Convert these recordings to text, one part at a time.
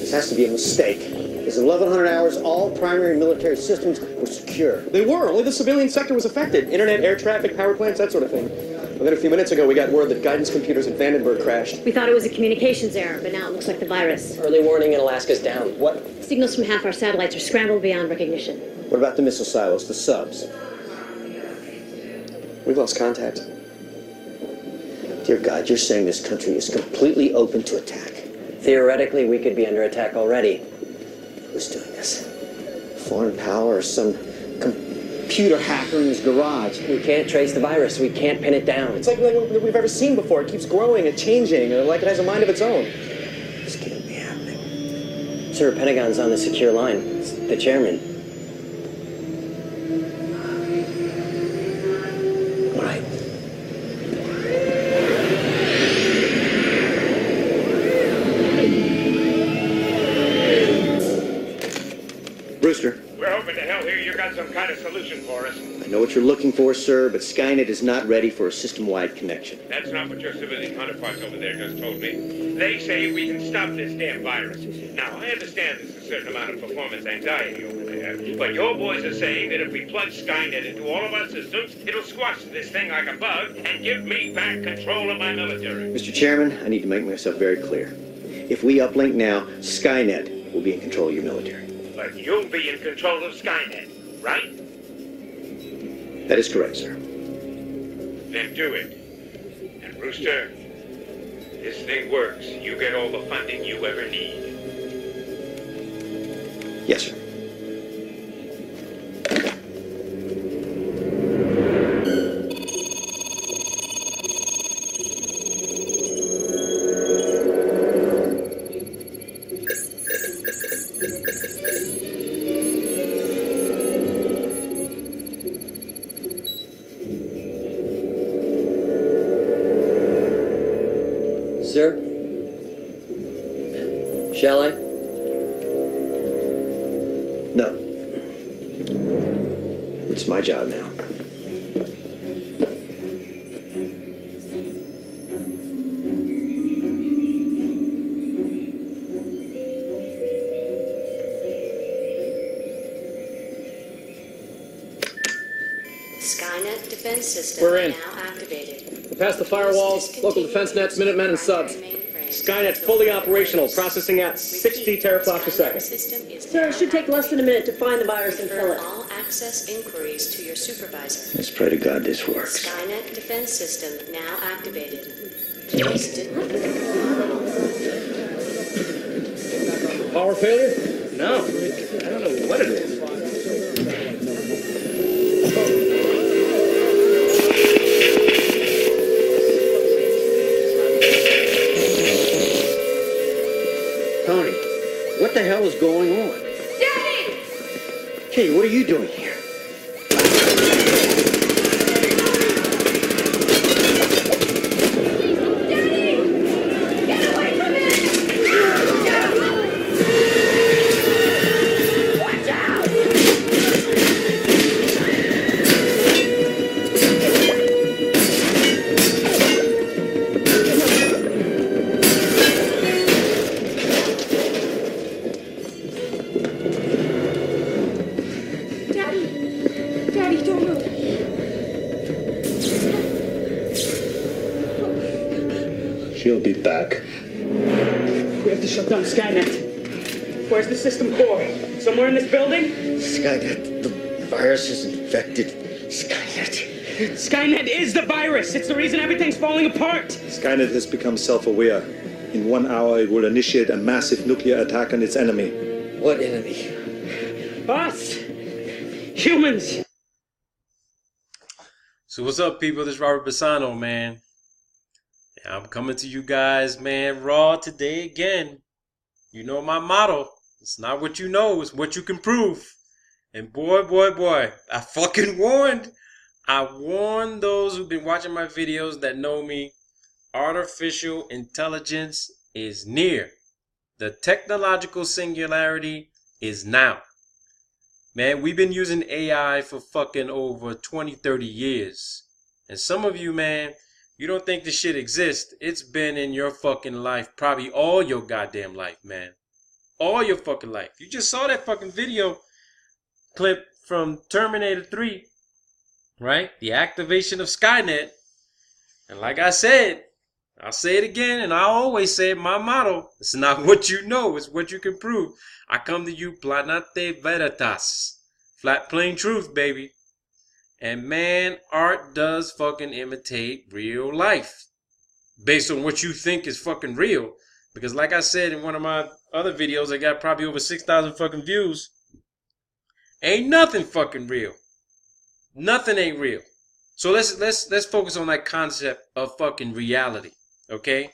This has to be a mistake. Because in 1100 hours, all primary military systems were secure. They were. Only the civilian sector was affected. Internet, air traffic, power plants, that sort of thing. And then a few minutes ago, we got word that guidance computers at Vandenberg crashed. We thought it was a communications error, but now it looks like the virus. Early warning in Alaska's down. What? Signals from half our satellites are scrambled beyond recognition. What about the missile silos, the subs? We've lost contact. Dear God, you're saying this country is completely open to attack. Theoretically, we could be under attack already. Who's doing this? Foreign power or some computer hacker in his garage? We can't trace the virus. We can't pin it down. It's like nothing that we've ever seen before. It keeps growing and changing, like it has a mind of its own. This can't be happening. Sir, Pentagon's on the secure line. It's the chairman. All right. Brewster. We're hoping to hell here you got some kind of solution for us. I know what you're looking for, sir, but Skynet is not ready for a system-wide connection. That's not what your civilian counterparts over there just told me. They say we can stop this damn virus. Now, I understand there's a certain amount of performance anxiety over there, but your boys are saying that if we plug Skynet into all of our systems, it'll squash this thing like a bug and give me back control of my military. Mr. Chairman, I need to make myself very clear. If we uplink now, Skynet will be in control of your military. But you'll be in control of Skynet, right? That is correct, sir. Then do it. And Rooster, this thing works. You get all the funding you ever need. Yes, sir. Sir? Shall I? No. It's my job now. Skynet defense system We're in. now activated. We passed the firewalls, local defense nets, Minutemen, and subs. Skynet fully operational, processing at 60 teraflops a second. Sir, it should take less than a minute to find the virus and fill it. All access inquiries to your supervisor. Let's pray to God this works. Skynet defense system now activated. Power failure? No. I don't know what it is. Tony, what the hell is going on? Daddy! Hey, what are you doing here? She'll be back. We have to shut down Skynet. Where's the system core? Somewhere in this building? Skynet, the virus has infected Skynet. Skynet is the virus. It's the reason everything's falling apart. Skynet has become self-aware. In 1 hour, it will initiate a massive nuclear attack on its enemy. What enemy? Us. Humans. So what's up, people? This is Robert Bassano, man. Yeah, I'm coming to you guys, man, raw today again. You know my motto. It's not what you know, it's what you can prove. And boy, I fucking warned. I warned those who've been watching my videos that know me. Artificial intelligence is near. The technological singularity is now. Man, we've been using AI for fucking over 20, 30 years. And some of you, man, you don't think this shit exists. It's been in your fucking life, probably all your goddamn life, man. all your fucking life. You just saw that fucking video clip from Terminator 3, right? The activation of Skynet. And like I said, I'll say it again, and I always say it, my motto, it's not what you know, it's what you can prove. I come to you planate veritas. Flat plain truth, baby. And man, art does fucking imitate real life. Based on what you think is fucking real. Because like I said in one of my other videos, I got probably over 6,000 fucking views. Ain't nothing fucking real. Nothing ain't real. So let's focus on that concept of fucking reality. Okay?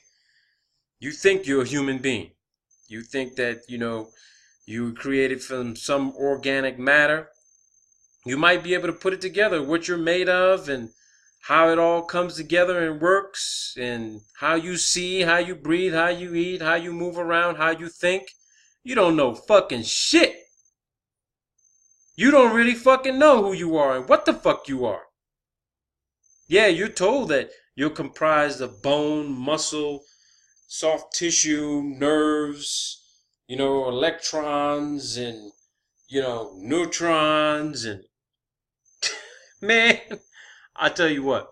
You think you're a human being. You think that, you know, you were created from some organic matter. You might be able to put it together, what you're made of and how it all comes together and works, and how you see, how you breathe, how you eat, how you move around, how you think. You don't know fucking shit. You don't really fucking know who you are and what the fuck you are. Yeah, you're told that you're comprised of bone, muscle, soft tissue, nerves, you know, electrons and, you know, neutrons and man, I tell you what,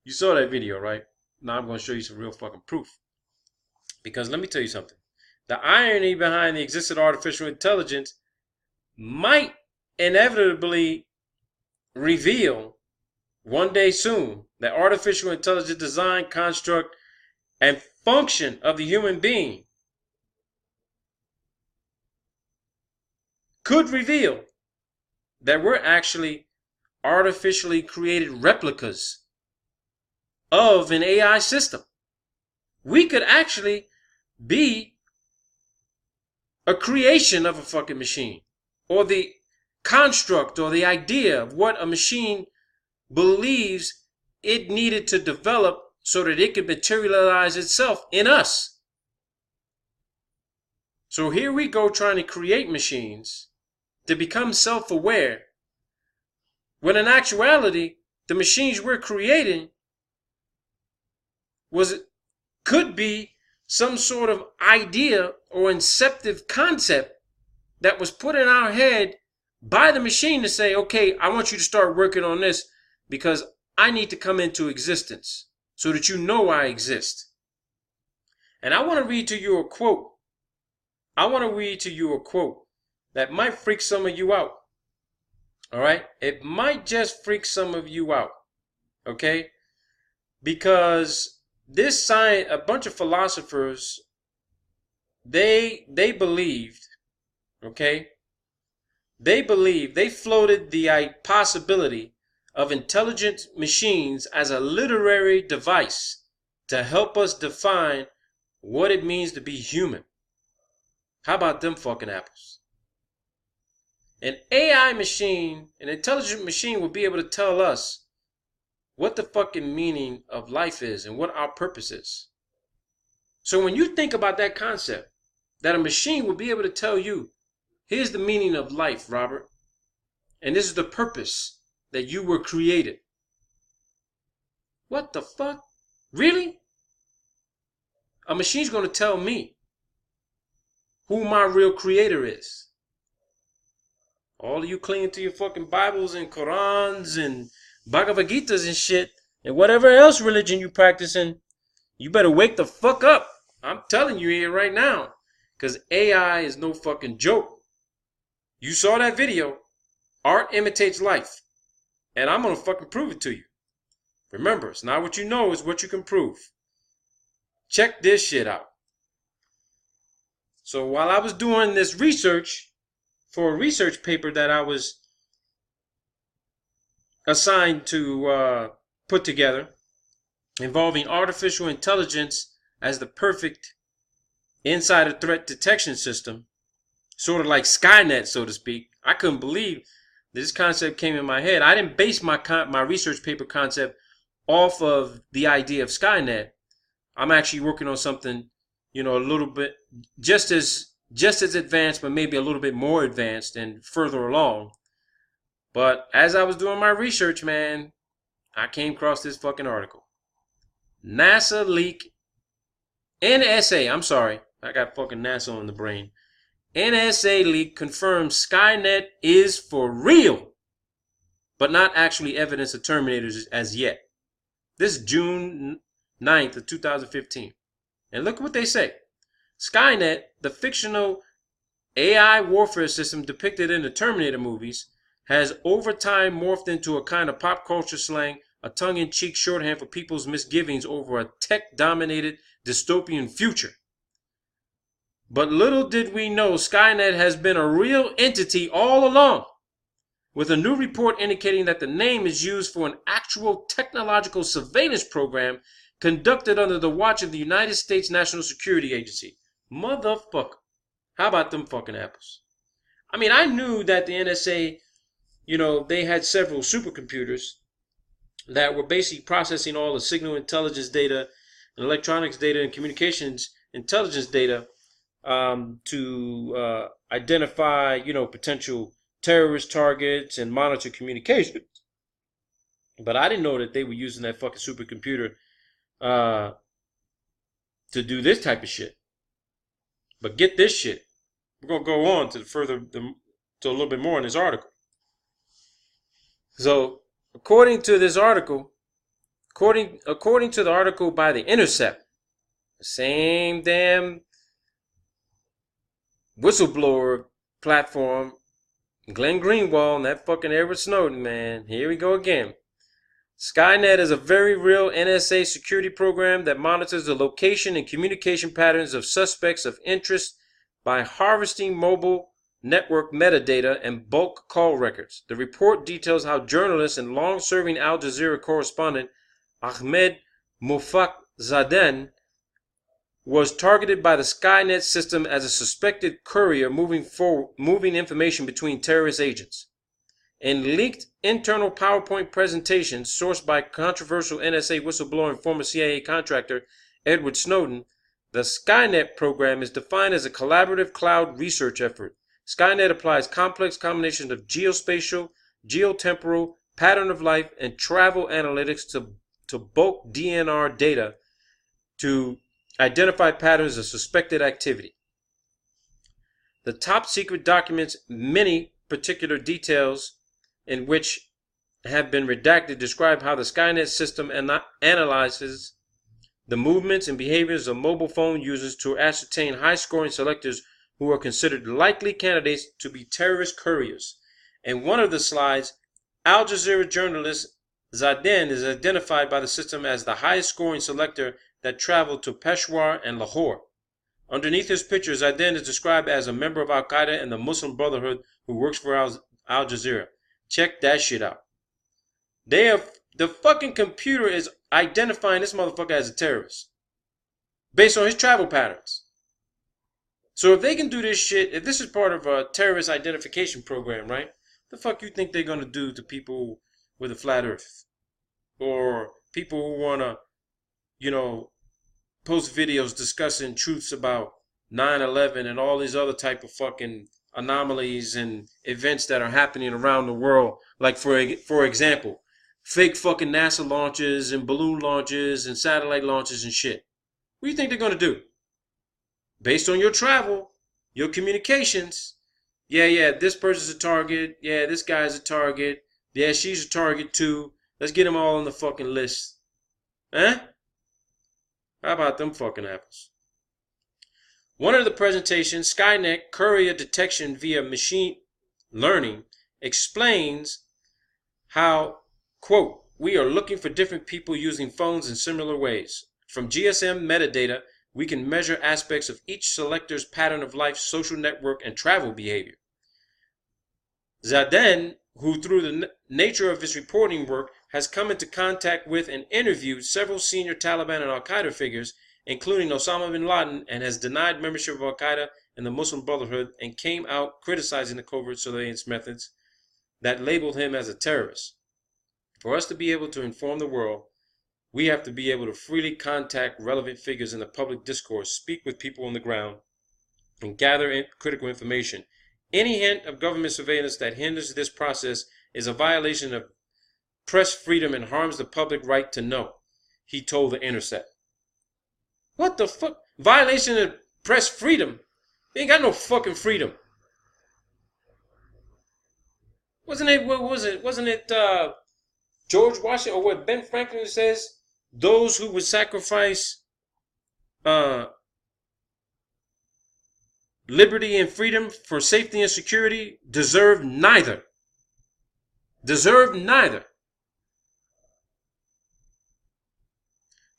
you saw that video, right? Now I'm going to show you some real fucking proof. Because let me tell you something. The irony behind the existence of artificial intelligence might inevitably reveal one day soon that artificial intelligence design, construct, and function of the human being could reveal that we're actually artificially created replicas of an AI system. We could actually be a creation of a fucking machine, or the construct or the idea of what a machine believes it needed to develop so that it could materialize itself in us. So here we go trying to create machines to become self-aware, when in actuality, the machines we're creating could be some sort of idea or inceptive concept that was put in our head by the machine to say, okay, I want you to start working on this because I need to come into existence so that you know I exist. And I want to read to you a quote. I want to read to you a quote that might freak some of you out. All right? It might just freak some of you out. Okay? Because this science, a bunch of philosophers, they believed, okay? They floated the possibility of intelligent machines as a literary device to help us define what it means to be human. How about them fucking apples? An AI machine, an intelligent machine, will be able to tell us what the fucking meaning of life is and what our purpose is. So when you think about that concept, that a machine will be able to tell you, here's the meaning of life, Robert, and this is the purpose that you were created. What the fuck? Really? A machine's going to tell me who my real creator is. All of you clinging to your fucking Bibles and Qurans and Bhagavad Gitas and shit, and whatever else religion you practicing, you better wake the fuck up. I'm telling you here right now. Because AI is no fucking joke. You saw that video. Art imitates life. And I'm going to fucking prove it to you. Remember, it's not what you know, it's what you can prove. Check this shit out. So while I was doing this research for a research paper that I was assigned to put together involving artificial intelligence as the perfect insider threat detection system, sort of like Skynet, so to speak. I couldn't believe this concept came in my head. I didn't base my research paper concept off of the idea of Skynet. I'm actually working on something, you know, a little bit just as advanced, but maybe a little bit more advanced and further along. But as I was doing my research, man, I came across this fucking article. NASA leak, NSA, I'm sorry, I got fucking NASA on the brain. NSA leak confirms Skynet is for real, but not actually evidence of Terminators as yet. This is June 9th of 2015. And look what they say. Skynet, the fictional AI warfare system depicted in the Terminator movies, has over time morphed into a kind of pop culture slang, a tongue-in-cheek shorthand for people's misgivings over a tech-dominated dystopian future. But little did we know Skynet has been a real entity all along, with a new report indicating that the name is used for an actual technological surveillance program conducted under the watch of the United States National Security Agency. Motherfucker. How about them fucking apples? I mean, I knew that the NSA, they had several supercomputers that were basically processing all the signal intelligence data and electronics data and communications intelligence data to identify, potential terrorist targets and monitor communications. But I didn't know that they were using that fucking supercomputer to do this type of shit. But get this shit. We're going to go on to a little bit more in this article. So, according to this article, according to the article by The Intercept, the same damn whistleblower platform, Glenn Greenwald and that fucking Edward Snowden, man. Here we go again. Skynet is a very real NSA security program that monitors the location and communication patterns of suspects of interest by harvesting mobile network metadata and bulk call records. The report details how journalist and long-serving Al Jazeera correspondent Ahmed Mufakzadeh was targeted by the Skynet system as a suspected courier moving information between terrorist agents. In leaked internal PowerPoint presentations sourced by controversial NSA whistleblower and former CIA contractor Edward Snowden, the Skynet program is defined as a collaborative cloud research effort. Skynet applies complex combinations of geospatial, geotemporal, pattern of life, and travel analytics to bulk DNR data to identify patterns of suspected activity. The top secret documents many particular details in which have been redacted describe how the Skynet system analyzes the movements and behaviors of mobile phone users to ascertain high-scoring selectors who are considered likely candidates to be terrorist couriers. In one of the slides, Al Jazeera journalist Zadeh is identified by the system as the highest-scoring selector that traveled to Peshawar and Lahore. Underneath his picture, Zadeh is described as a member of Al-Qaeda and the Muslim Brotherhood who works for Al Jazeera. Check that shit out. The fucking computer is identifying this motherfucker as a terrorist based on his travel patterns. So if they can do this shit, if this is part of a terrorist identification program, right? The fuck you think they're gonna do to people with a flat earth? Or people who wanna, post videos discussing truths about 9/11 and all these other type of fucking anomalies and events that are happening around the world. Like for example, fake fucking NASA launches and balloon launches and satellite launches and shit. What do you think they're gonna do? Based on your travel, your communications, yeah, this person's a target, yeah, this guy's a target, yeah, she's a target too. Let's get them all on the fucking list. Huh? How about them fucking apples? One of the presentations, Skynet Courier Detection via Machine Learning, explains how, quote, we are looking for different people using phones in similar ways. From GSM metadata, we can measure aspects of each selector's pattern of life, social network, and travel behavior. Zadeh, who through the nature of his reporting work has come into contact with and interviewed several senior Taliban and Al-Qaeda figures, including Osama bin Laden, and has denied membership of Al-Qaeda and the Muslim Brotherhood, and came out criticizing the covert surveillance methods that labeled him as a terrorist. For us to be able to inform the world, we have to be able to freely contact relevant figures in the public discourse, speak with people on the ground, and gather critical information. Any hint of government surveillance that hinders this process is a violation of press freedom and harms the public right to know, he told The Intercept. What the fuck? Violation of press freedom? We ain't got no fucking freedom. Wasn't it, what was it? Wasn't it George Washington or what Ben Franklin says? Those who would sacrifice liberty and freedom for safety and security deserve neither. Deserve neither.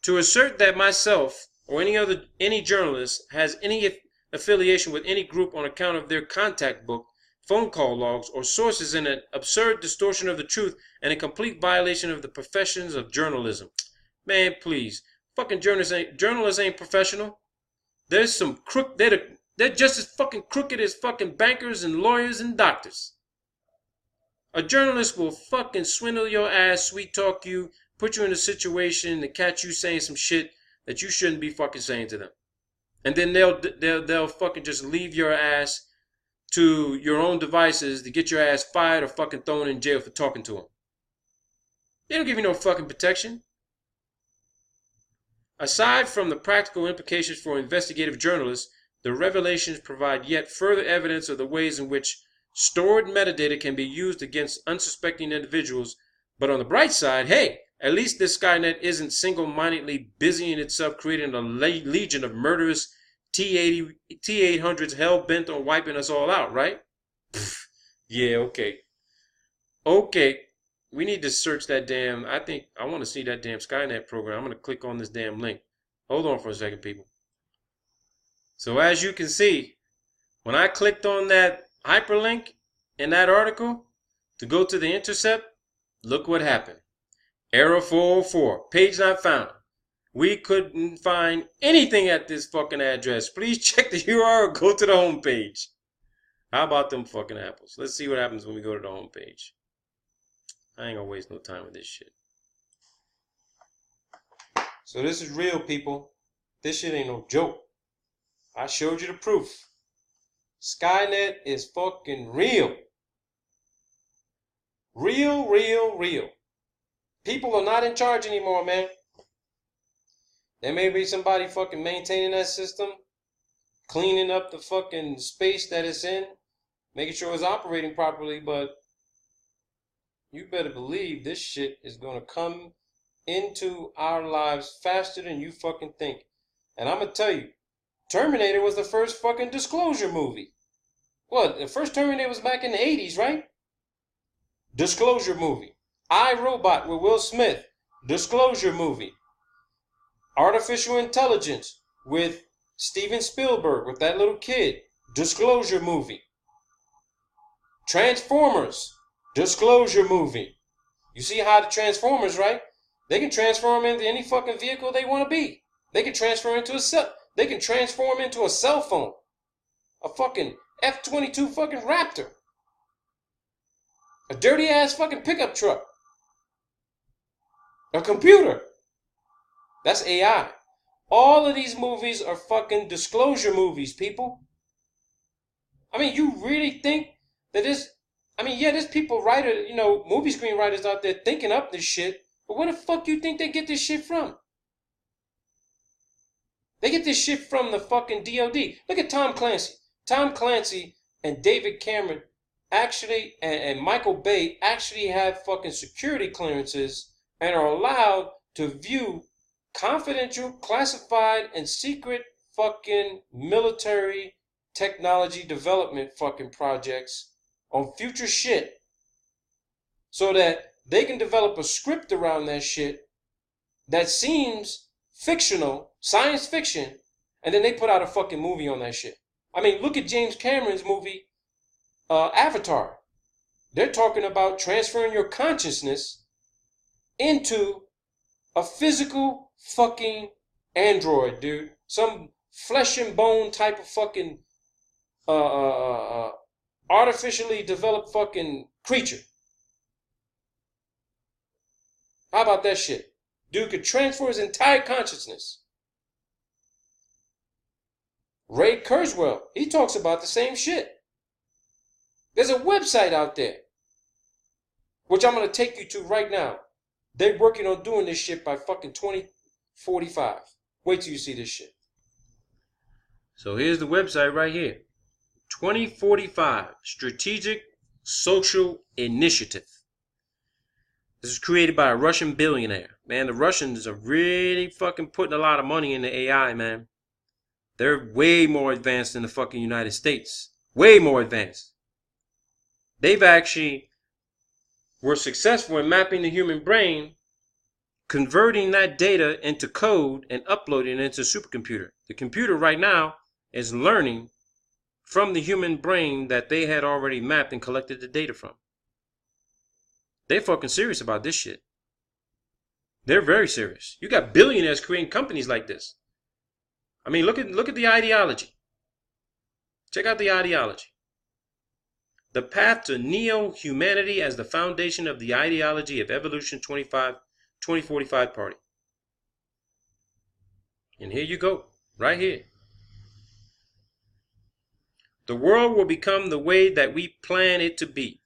To assert that myself or any journalist has any affiliation with any group on account of their contact book, phone call logs, or sources in an absurd distortion of the truth and a complete violation of the professions of journalism. Man, please. Fucking journalists ain't professional. There's some crook. They're just as fucking crooked as fucking bankers and lawyers and doctors. A journalist will fucking swindle your ass, sweet talk you, put you in a situation to catch you saying some shit that you shouldn't be fucking saying to them. And then they'll fucking just leave your ass to your own devices to get your ass fired or fucking thrown in jail for talking to them. They don't give you no fucking protection. Aside from the practical implications for investigative journalists, the revelations provide yet further evidence of the ways in which stored metadata can be used against unsuspecting individuals. But on the bright side, hey, at least this Skynet isn't single-mindedly busying itself creating a legion of murderous T-800s hell-bent on wiping us all out, right? Pfft, yeah, okay. Okay, we need to search that damn, I want to see that damn Skynet program. I'm going to click on this damn link. Hold on for a second, people. So as you can see, when I clicked on that hyperlink in that article to go to the intercept, look what happened. Error 404, page not found. We couldn't find anything at this fucking address. Please check the URL or go to the home page. How about them fucking apples? Let's see what happens when we go to the home page. I ain't gonna waste no time with this shit. So this is real, people. This shit ain't no joke. I showed you the proof. Skynet is fucking real. Real, real, real. People are not in charge anymore, man. There may be somebody fucking maintaining that system, cleaning up the fucking space that it's in, making sure it's operating properly, but you better believe this shit is gonna come into our lives faster than you fucking think. And I'm gonna tell you, Terminator was the first fucking disclosure movie. What? The first Terminator was back in the 80s, right? Disclosure movie. I, Robot with Will Smith. Disclosure movie. Artificial Intelligence with Steven Spielberg with that little kid. Disclosure movie. Transformers. Disclosure movie. You see how the Transformers, right? They can transform into any fucking vehicle they want to be. They can transform into They can transform into a cell phone. A fucking F-22 fucking Raptor. A dirty ass fucking pickup truck. A computer. That's AI. All of these movies are fucking disclosure movies, people. I mean, you really think that there's people movie screenwriters out there thinking up this shit, but where the fuck you think they get this shit from? They get this shit from the fucking DOD. Look at Tom Clancy. Tom Clancy and David Cameron actually, and Michael Bay actually have fucking security clearances and are allowed to view confidential, classified, and secret fucking military technology development fucking projects on future shit so that they can develop a script around that shit that seems fictional, science fiction, and then they put out a fucking movie on that shit. I mean, look at James Cameron's movie, Avatar. They're talking about transferring your consciousness into a physical fucking android, dude. Some flesh and bone type of fucking artificially developed fucking creature. How about that shit? Dude could transfer his entire consciousness. Ray Kurzweil, he talks about the same shit. There's a website out there, which I'm going to take you to right now. They're working on doing this shit by fucking 2045. Wait till you see this shit. So here's the website right here. 2045 Strategic Social Initiative. This is created by a Russian billionaire. Man, the Russians are really fucking putting a lot of money into AI, man. They're way more advanced than the fucking United States. Way more advanced. They've actually were successful in mapping the human brain, converting that data into code and uploading it into a supercomputer. The computer right now is learning from the human brain that they had already mapped and collected the data from. They're fucking serious about this shit. They're very serious. You got billionaires creating companies like this. I mean, look at the ideology. Check out the ideology. The path to neo-humanity as the foundation of the ideology of Evolution 2045 Party. And here you go, right here. The world will become the way that we plan it to be.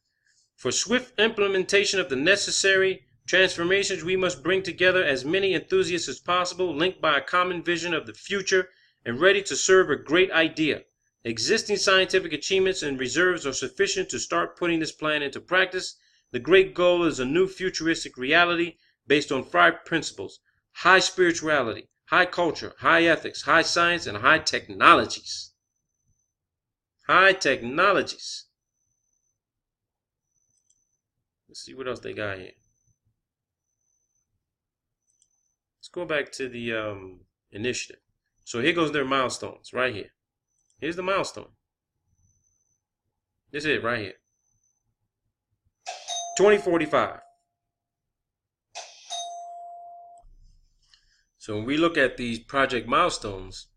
For swift implementation of the necessary transformations, we must bring together as many enthusiasts as possible, linked by a common vision of the future and ready to serve a great idea. Existing scientific achievements and reserves are sufficient to start putting this plan into practice. The great goal is a new futuristic reality based on 5 principles: high spirituality, high culture, high ethics, high science, and high technologies. High technologies. Let's see what else they got here. Let's go back to the initiative. So here goes their milestones right here. Here's the milestone. This is it right here. 2045. So when we look at these project milestones,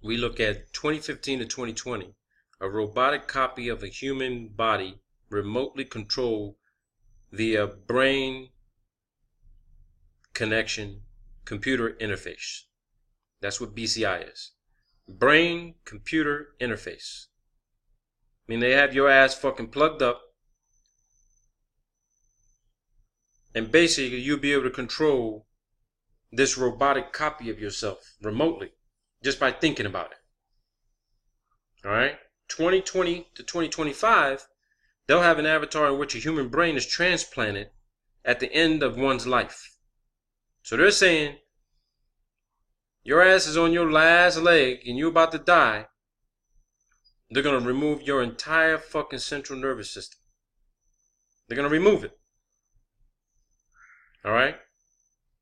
we look at 2015 to 2020, a robotic copy of a human body remotely controlled via brain connection computer interface. That's what BCI is. Brain computer interface. I mean, they have your ass fucking plugged up, and basically you'll be able to control this robotic copy of yourself remotely just by thinking about it. Alright? 2020 to 2025, they'll have an avatar in which a human brain is transplanted at the end of one's life. So they're saying, your ass is on your last leg and you're about to die. They're going to remove your entire fucking central nervous system. They're going to remove it. Alright?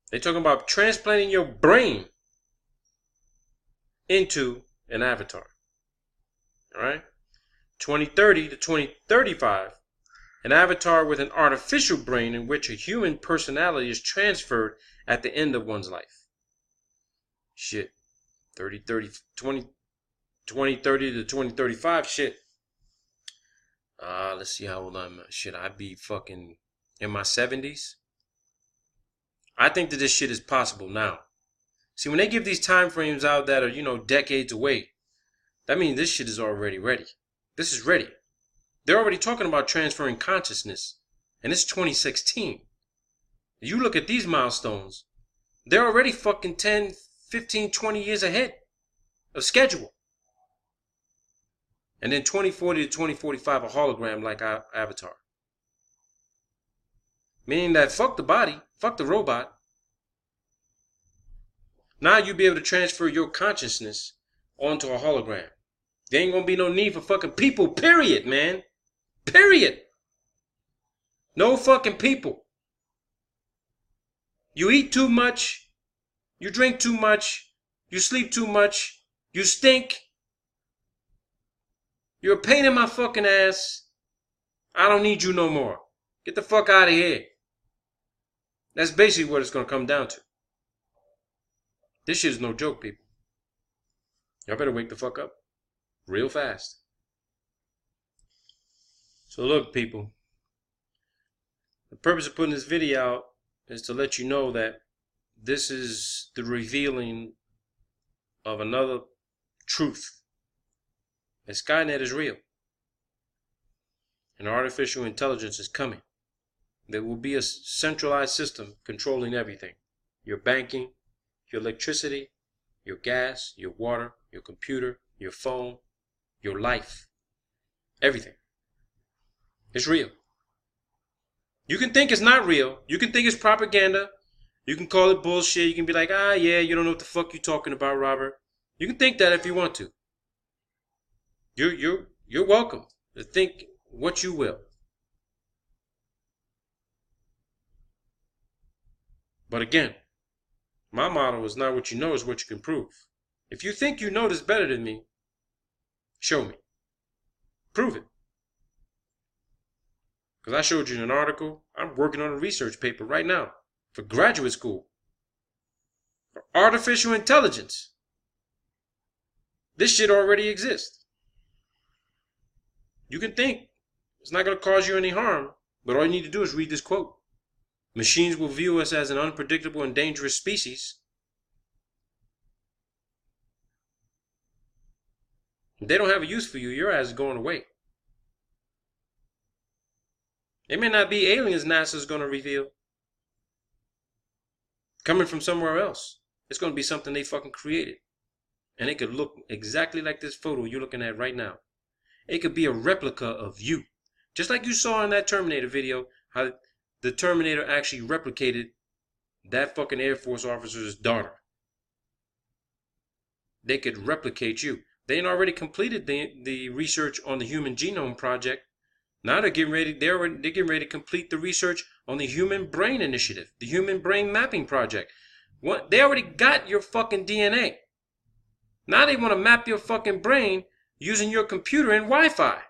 They're talking about transplanting your brain into an avatar. Alright? 2030 to 2035, an avatar with an artificial brain in which a human personality is transferred at the end of one's life. Shit. 2030 to 2035, shit. Let's see how old I'm. Shit, I'd be fucking in my 70s. I think that this shit is possible now. See, when they give these time frames out that are, decades away, that means this shit is already ready. This is ready. They're already talking about transferring consciousness, and it's 2016. You look at these milestones, they're already fucking 10, 15, 20 years ahead of schedule. And then 2040 to 2045, a hologram like Avatar. Meaning that fuck the body, fuck the robot. Now you'll be able to transfer your consciousness onto a hologram. There ain't gonna be no need for fucking people, period, man. Period. No fucking people. You eat too much. You drink too much. You sleep too much. You stink. You're a pain in my fucking ass. I don't need you no more. Get the fuck out of here. That's basically what it's gonna come down to. This shit is no joke, people. Y'all better wake the fuck up. Real fast. So look, people. The purpose of putting this video out is to let you know that this is the revealing of another truth. That Skynet is real. And artificial intelligence is coming. There will be a centralized system controlling everything. Your banking, your electricity, your gas, your water, your computer, your phone, your life, everything. It's real. You can think it's not real. You can think it's propaganda. You can call it bullshit. You can be like, ah, yeah, you don't know what the fuck you're talking about, Robert. You can think that if you want to. You're welcome to think what you will. But again, my motto is not what you know, is what you can prove. If you think you know this better than me, show me. Prove it. Because I showed you in an article. I'm working on a research paper right now for graduate school. For artificial intelligence. This shit already exists. You can think it's not going to cause you any harm, but all you need to do is read this quote. Machines will view us as an unpredictable and dangerous species. If they don't have a use for you, your ass is going away. It may not be aliens NASA's going to reveal. Coming from somewhere else. It's going to be something they fucking created. And it could look exactly like this photo you're looking at right now. It could be a replica of you. Just like you saw in that Terminator video, how the Terminator actually replicated that fucking Air Force officer's daughter. They could replicate you. They had already completed the research on the Human Genome Project. Now they're getting ready to complete the research on the Human Brain Initiative, the Human Brain Mapping Project. They already got your fucking DNA. Now they want to map your fucking brain using your computer and Wi-Fi.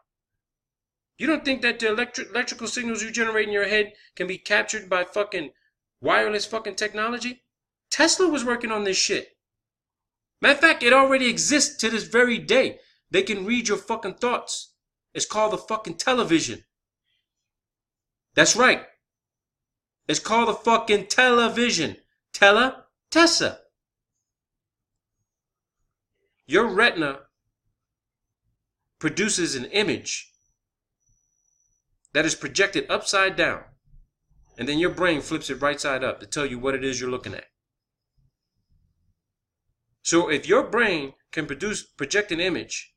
You don't think that the electrical signals you generate in your head can be captured by fucking wireless fucking technology? Tesla was working on this shit. Matter of fact, it already exists to this very day. They can read your fucking thoughts. It's called the fucking television. That's right. It's called the fucking television. Tessa. Your retina produces an image that is projected upside down. And then your brain flips it right side up to tell you what it is you're looking at. So if your brain can project an image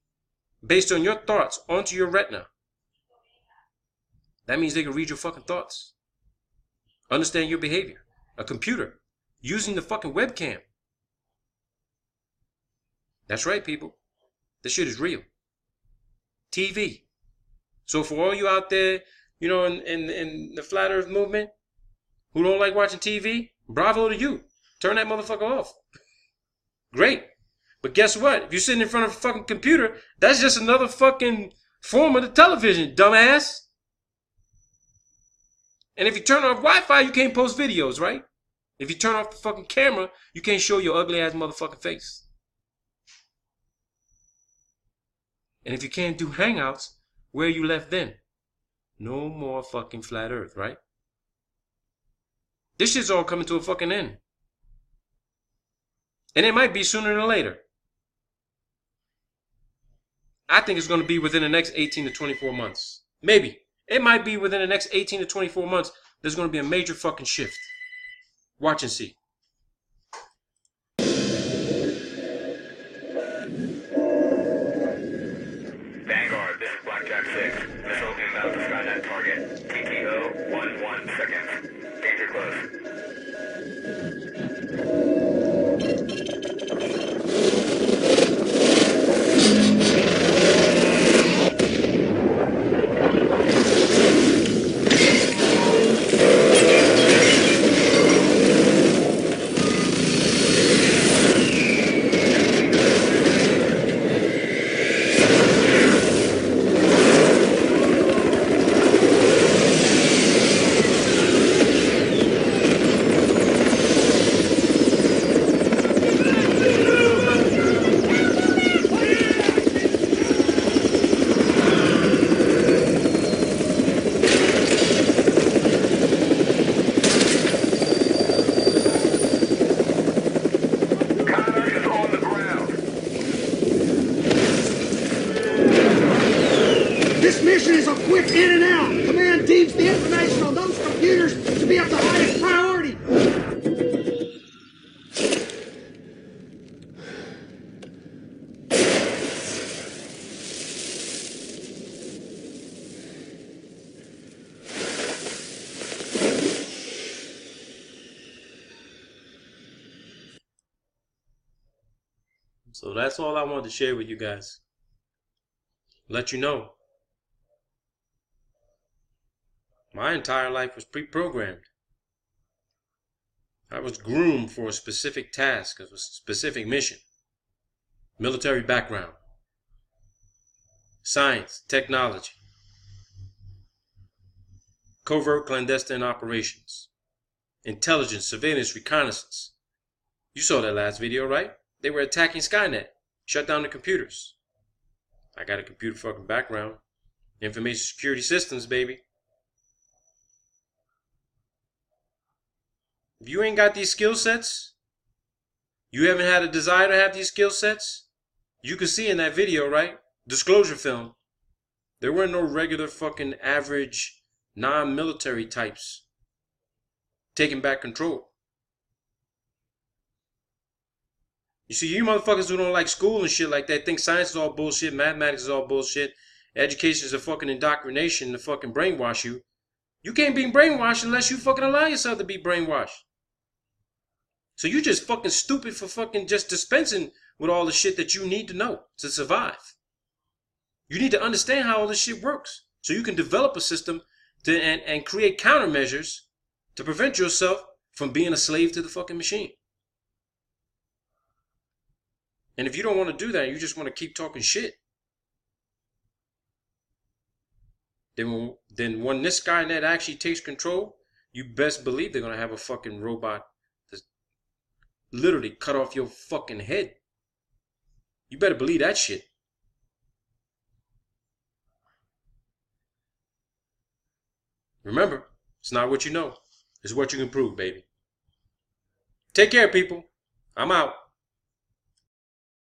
based on your thoughts onto your retina, that means they can read your fucking thoughts. Understand your behavior. A computer using the fucking webcam. That's right, people. This shit is real. TV. So for all you out there, you know, in the flat earth movement, who don't like watching TV, bravo to you. Turn that motherfucker off. Great. But guess what? If you're sitting in front of a fucking computer, that's just another fucking form of the television, dumbass. And if you turn off Wi-Fi, you can't post videos, right? If you turn off the fucking camera, you can't show your ugly ass motherfucking face. And if you can't do hangouts, where are you left then? No more fucking flat earth, right? This shit's all coming to a fucking end. And it might be sooner than later. I think it's going to be within the next 18 to 24 months. Maybe. It might be within the next 18 to 24 months. There's going to be a major fucking shift. Watch and see. Vanguard, this is Blackjack 6. Missile inbound to Skynet target. TTO 11 seconds. Danger close. This mission is a quick in and out. Command deems the information on those computers to be of the highest priority. So that's all I wanted to share with you guys. Let you know. My entire life was pre-programmed. I was groomed for a specific task, a specific mission. Military background. Science, technology. Covert clandestine operations. Intelligence, surveillance, reconnaissance. You saw that last video, right? They were attacking Skynet. Shut down the computers. I got a computer fucking background. Information security systems, baby. If you ain't got these skill sets, you haven't had a desire to have these skill sets, you can see in that video, right? Disclosure film. There were no regular fucking average non-military types taking back control. You see, you motherfuckers who don't like school and shit like that think science is all bullshit, mathematics is all bullshit, education is a fucking indoctrination to fucking brainwash you. You can't be brainwashed unless you fucking allow yourself to be brainwashed. So you just fucking stupid for fucking just dispensing with all the shit that you need to know to survive. You need to understand how all this shit works so you can develop a system and create countermeasures to prevent yourself from being a slave to the fucking machine. And if you don't want to do that, you just want to keep talking shit, then when this Skynet actually takes control, you best believe they're going to have a fucking robot that's literally cut off your fucking head. You better believe that shit. Remember, it's not what you know. It's what you can prove, baby. Take care, people. I'm out.